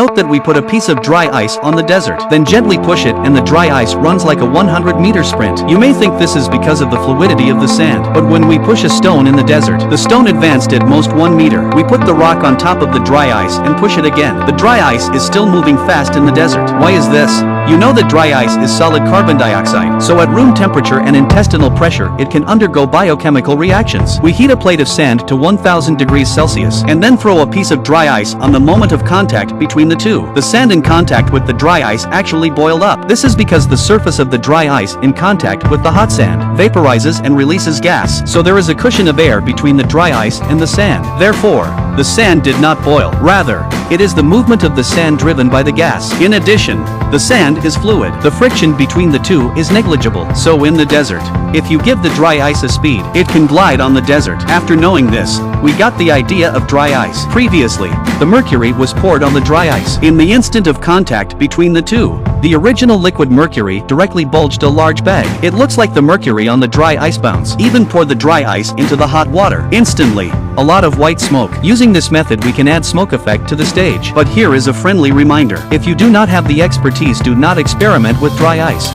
Note that we put a piece of dry ice on the desert, then gently push it and the dry ice runs like a 100-meter sprint. You may think this is because of the fluidity of the sand, but when we push a stone in the desert, the stone advanced at most 1 meter. We put the rock on top of the dry ice and push it again. The dry ice is still moving fast in the desert. Why is this? You know that dry ice is solid carbon dioxide, so at room temperature and intestinal pressure it can undergo biochemical reactions. We heat a plate of sand to 1000 degrees Celsius and then throw a piece of dry ice on the moment of contact between the two. The sand in contact with the dry ice actually boil up. This is because the surface of the dry ice in contact with the hot sand vaporizes and releases gas, so there is a cushion of air between the dry ice and the sand. Therefore, the sand did not boil. Rather, it is the movement of the sand driven by the gas. In addition, the sand is fluid. The friction between the two is negligible. So in the desert, if you give the dry ice a speed, it can glide on the desert. After knowing this, we got the idea of dry ice. Previously, the mercury was poured on the dry ice. In the instant of contact between the two, the original liquid mercury directly bulged a large bag. It looks like the mercury on the dry ice bounce. Even pour the dry ice into the hot water. Instantly, a lot of white smoke. Using this method we can add smoke effect to the stage. But here is a friendly reminder. If you do not have the expertise, do not experiment with dry ice.